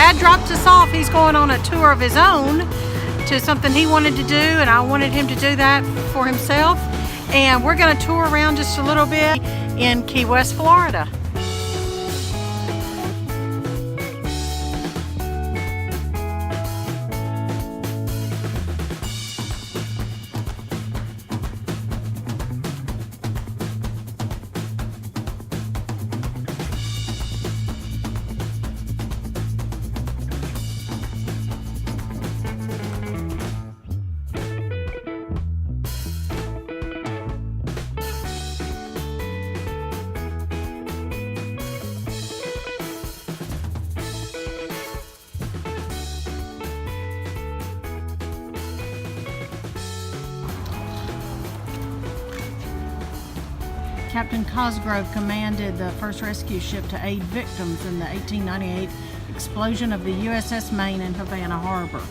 Dad dropped us off. He's going on a tour of his own to something he wanted to do, and I wanted him to do that for himself. And we're going to tour around just a little bit in Key West, Florida. Captain Cosgrove commanded the first rescue ship to aid victims in the 1898 explosion of the USS Maine in Havana Harbor.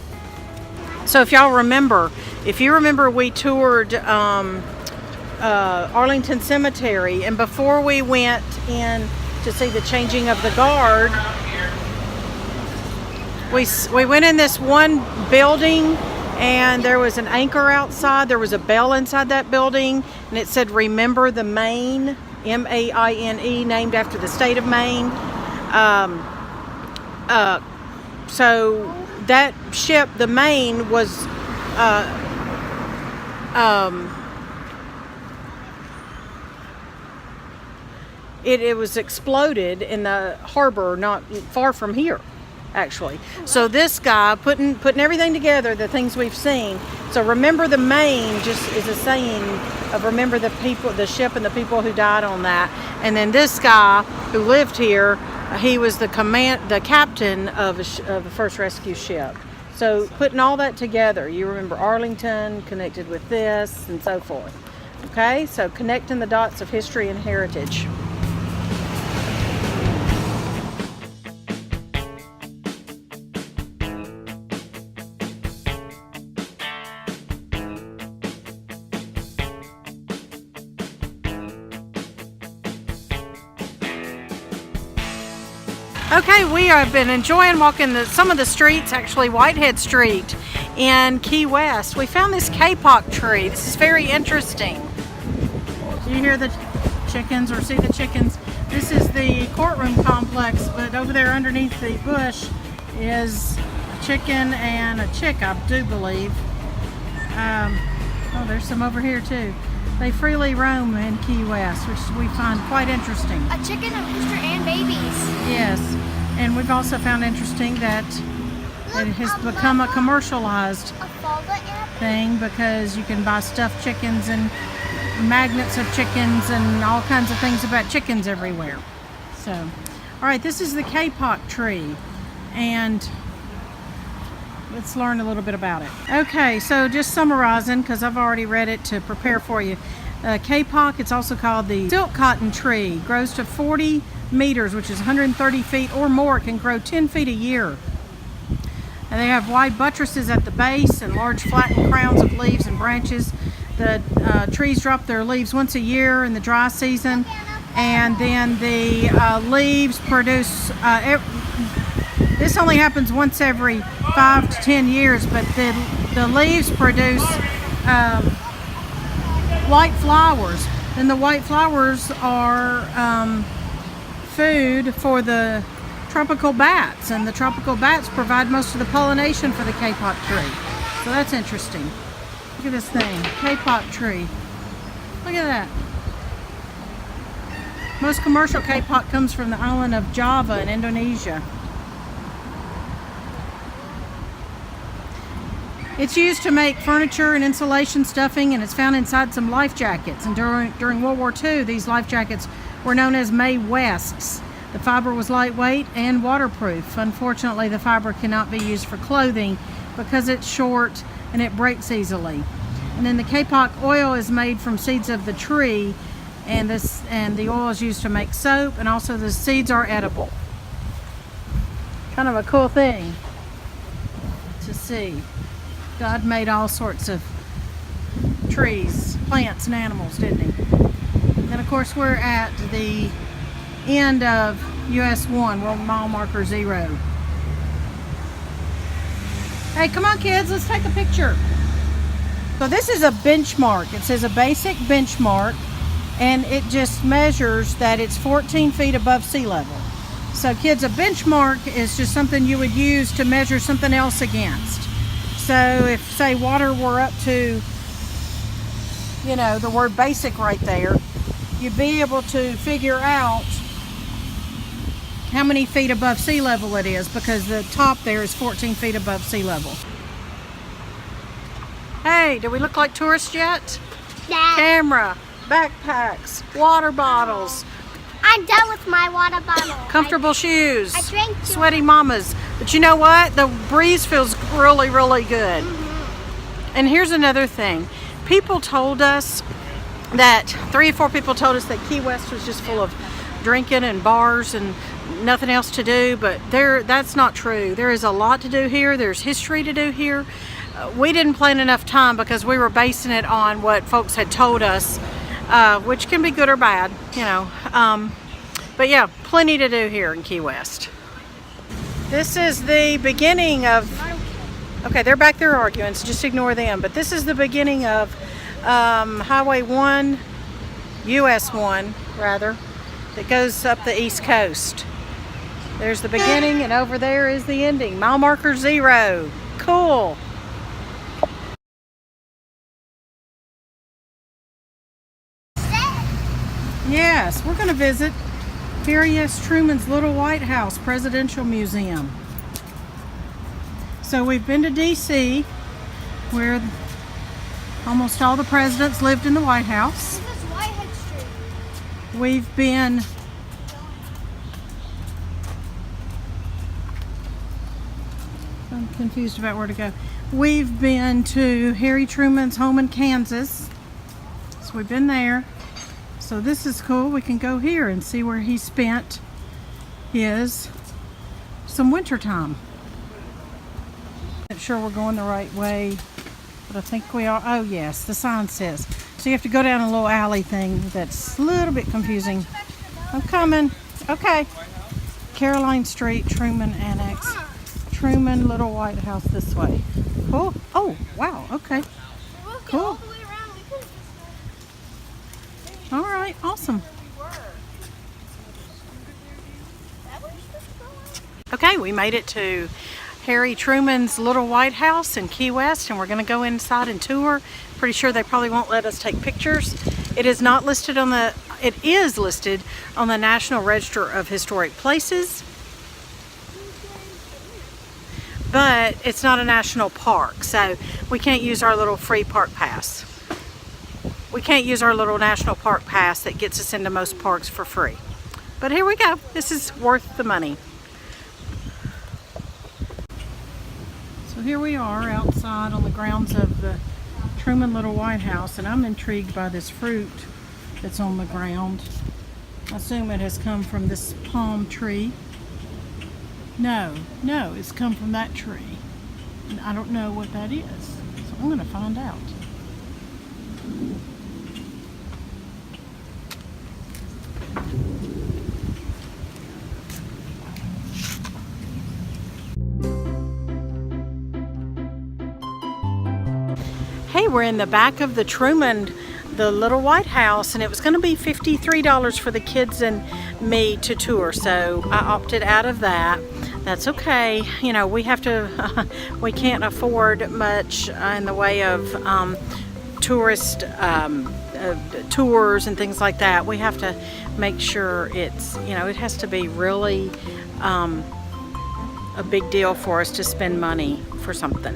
So if y'all remember, we toured Arlington Cemetery, and before we went in to see the changing of the guard, we went in this one building, and there was an anchor outside. There was a bell inside that building, and it said, "Remember the Maine," M-A-I-N-E, named after the state of Maine. So that ship, the Maine, was it was exploded in the harbor not far from here, actually. So this guy putting everything together, the things we've seen. So remember the Maine just is a saying of remember the people, the ship, and the people who died on that. And then this guy who lived here, he was the captain of the first rescue ship. So putting all that together, you remember Arlington connected with this and so forth. Okay, so connecting the dots of history and heritage. Okay, we have been enjoying walking some of the streets, actually Whitehead Street in Key West. We found this Kapp tree. This is very interesting. Do you hear the chickens or see the chickens? This is the courtroom complex, but over there underneath the bush is a chicken and a chick, I do believe. Oh, there's some over here too. They freely roam in Key West, which we find quite interesting. A chicken, a rooster, and babies. Yes, and we've also found interesting that it has become a commercialized thing, because you can buy stuffed chickens and magnets of chickens and all kinds of things about chickens everywhere. So, all right, this is the Kapp tree, and let's learn a little bit about it. Okay, so just summarizing, because I've already read it to prepare for you. Kapp, it's also called the silk cotton tree, grows to 40 meters, which is 130 feet or more. It can grow 10 feet a year. And they have wide buttresses at the base and large flattened crowns of leaves and branches. The trees drop their leaves once a year in the dry season, and then the leaves produce, this only happens once every 5 to 10 years, but the leaves produce white flowers, and the white flowers are food for the tropical bats, and the tropical bats provide most of the pollination for the Kapp tree. So that's interesting. Look at this thing, Kapp tree. Look at that. Most commercial Kapp comes from the island of Java in Indonesia. It's used to make furniture and insulation stuffing, and it's found inside some life jackets. And during World War II, these life jackets were known as Mae Wests. The fiber was lightweight and waterproof. Unfortunately, the fiber cannot be used for clothing because it's short and it breaks easily. And then the Kapp oil is made from seeds of the tree, and the oil is used to make soap, and also the seeds are edible. Kind of a cool thing to see. God made all sorts of trees, plants, and animals, didn't he? And of course, we're at the end of US 1, World Mile Marker 0. Hey, come on kids, let's take a picture. So this is a benchmark. It says a basic benchmark, and it just measures that it's 14 feet above sea level. So kids, a benchmark is just something you would use to measure something else against. So if, say, water were up to, you know, the word basic right there, you'd be able to figure out how many feet above sea level it is, because the top there is 14 feet above sea level. Hey, do we look like tourists yet? Yeah. Camera, backpacks, water bottles. I'm done with my water bottle. Comfortable shoes. I drank too sweaty mamas. But you know what? The breeze feels really, really good. And here's another thing. People told us that, 3 or 4 people told us that Key West was just full of drinking and bars and nothing else to do, but that's not true. There is a lot to do here. There's history to do here. We didn't plan enough time because we were basing it on what folks had told us, which can be good or bad, you know. But yeah, plenty to do here in Key West. This is the beginning of, okay, they're back there arguing, so just ignore them. But this is the beginning of Highway 1, US 1 rather, that goes up the East Coast. There's the beginning, and over there is the ending. Mile marker 0. Cool. Yes, we're going to visit Harry S. Truman's Little White House Presidential Museum. So we've been to D.C., where almost all the presidents lived in the White House. This is Whitehead Street. We've been I'm confused about where to go. We've been to Harry Truman's home in Kansas. So we've been there. So this is cool. We can go here and see where he spent some winter time. Not sure we're going the right way, but I think we are. Oh yes, the sign says. So you have to go down a little alley thing that's a little bit confusing. I'm coming. Okay. Caroline Street, Truman Annex. Truman Little White House this way. Cool. Oh, wow. Okay. Cool. All right. Awesome. Okay, we made it to Harry Truman's Little White House in Key West, and we're going to go inside and tour. Pretty sure they probably won't let us take pictures. It is listed on the National Register of Historic Places, but it's not a national park, so we can't use our little free park pass. We can't use our little national park pass that gets us into most parks for free. But here we go. This is worth the money. So here we are outside on the grounds of the Truman Little White House, and I'm intrigued by this fruit that's on the ground. I assume it has come from this palm tree. No, it's come from that tree. And I don't know what that is, so I'm going to find out. Hey, we're in the back of the Little White House, and it was going to be $53 for the kids and me to tour, so I opted out of that. That's okay. You know, we can't afford much in the way of tourist tours and things like that. We have to make sure it has to be really a big deal for us to spend money for something.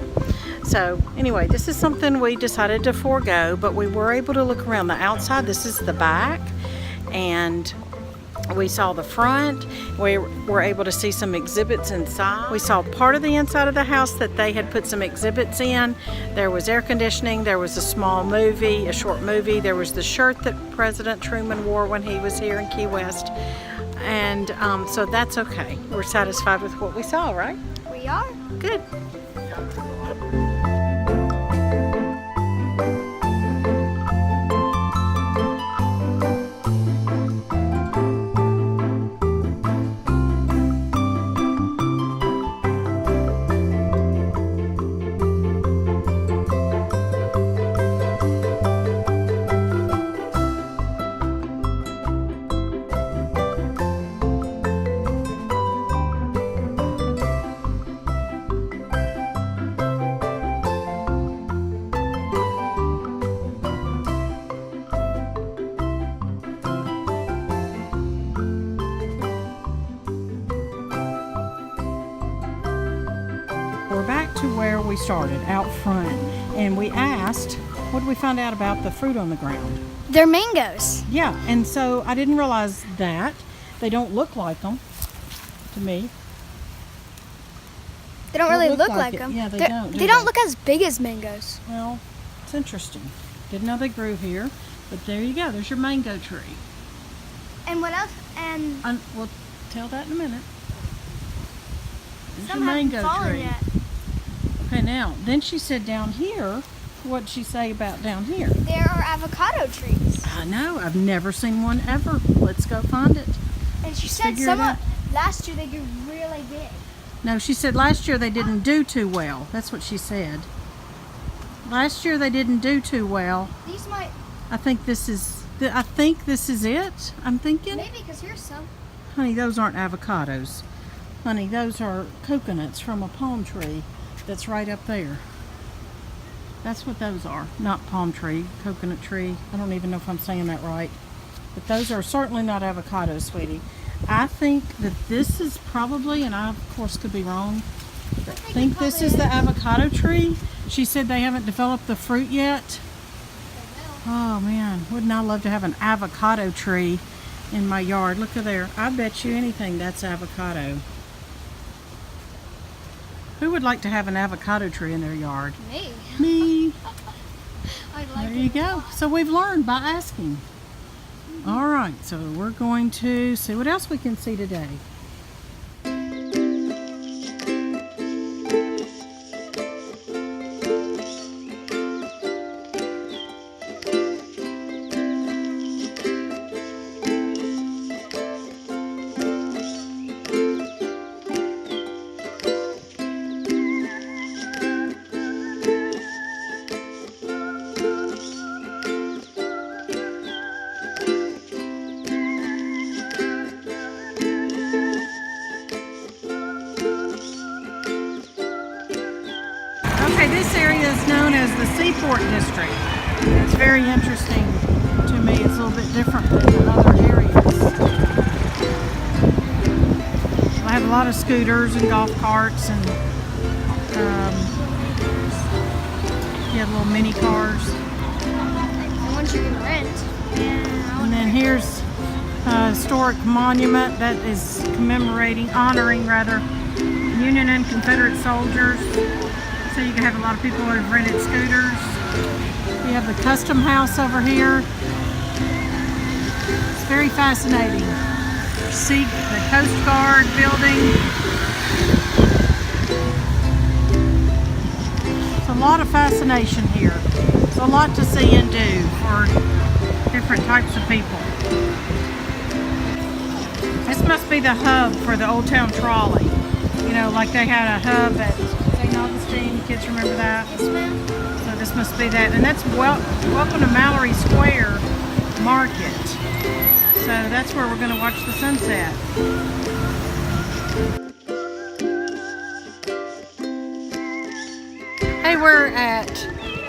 So anyway, this is something we decided to forego, but we were able to look around the outside. This is the back, and we saw the front. We were able to see some exhibits inside. We saw part of the inside of the house that they had put some exhibits in. There was air conditioning. There was a short movie. There was the shirt that President Truman wore when he was here in Key West. And so that's okay. We're satisfied with what we saw, right? We are. Good. where we started, out front. And we asked, what did we find out about the fruit on the ground? They're mangoes. Yeah, and so I didn't realize that. They don't look like them to me. They don't really look like it. them. Yeah, they They're- don't. They don't look as big as mangoes. Well, it's interesting. Didn't know they grew here, but there you go. There's your mango tree. And what else? And We'll tell that in a minute. There's some your haven't mango fallen tree. yet. Okay, now, then she said down here, what'd she say about down here? There are avocado trees. I know, I've never seen one ever. Let's go find it. And she Let's said figure it out. last year they grew really big. No, she said last year they didn't do too well. That's what she said. Last year they didn't do too well. These might, I think this is it. I'm thinking. maybe because here's some. Honey, those aren't avocados. Honey, those are coconuts from a palm tree that's right up there. That's what those are. Not palm tree, coconut tree. I don't even know if I'm saying that right. But those are certainly not avocados, sweetie. I think that this is probably, and I of course could be wrong, but I think this is the avocado tree. She said they haven't developed the fruit yet. Oh man, wouldn't I love to have an avocado tree in my yard? Look at there. I bet you anything that's avocado. Who would like to have an avocado tree in their yard? Me. Me. I like There you go. So we've learned by asking. All right, so we're going to see what else we can see today. Okay, this area is known as the Seaport District. It's very interesting to me. It's a little bit different than other areas. I have a lot of scooters and golf carts and little mini cars. The ones you can rent. Yeah. And then here's a historic monument that is honoring Union and Confederate soldiers. So you can have a lot of people who have rented scooters. We have the custom house over here. It's very fascinating. See the Coast Guard building. It's a lot of fascination here. It's a lot to see and do for different types of people. This must be the hub for the Old Town Trolley. You know, like they had a hub at St. Augustine. Kids remember that? Yes, ma'am. So this must be that. And that's welcome to Mallory Square Market. So that's where we're going to watch the sunset. Hey, where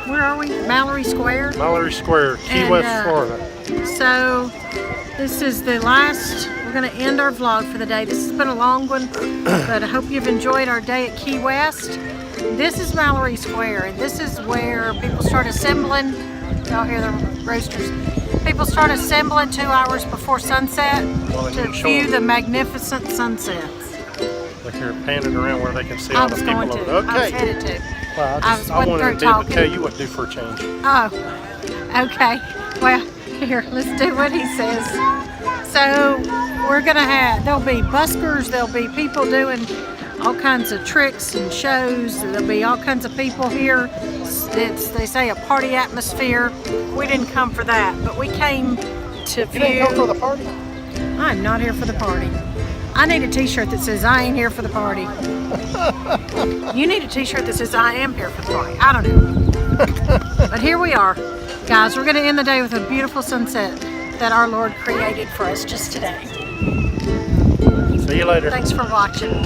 are we? Mallory Square? Mallory Square, Key And, West, Florida. So this is the last, we're going to end our vlog for the day. This has been a long one, but I hope you've enjoyed our day at Key West. This is Mallory Square, and this is where people start assembling. Y'all hear the roasters. People start assembling 2 hours before sunset to view the magnificent sunsets. Look here, panning around where they can see I all the was people going over to. there. I was Okay. headed to. Well, wasn't I wanted to through be able talking. to tell you what to do for a change. Oh, okay. Well, here, let's do what he says. So we're gonna there'll be buskers, there'll be people doing all kinds of tricks and shows. There'll be all kinds of people here. They say a party atmosphere. We didn't come for that, but we came to You didn't come for the party? I'm not here for the party. I need a t-shirt that says I ain't here for the party. You need a t-shirt that says I am here for the party. I don't know. But here we are. Guys, we're going to end the day with a beautiful sunset that our Lord created for us just today. See you later. Thanks for watching.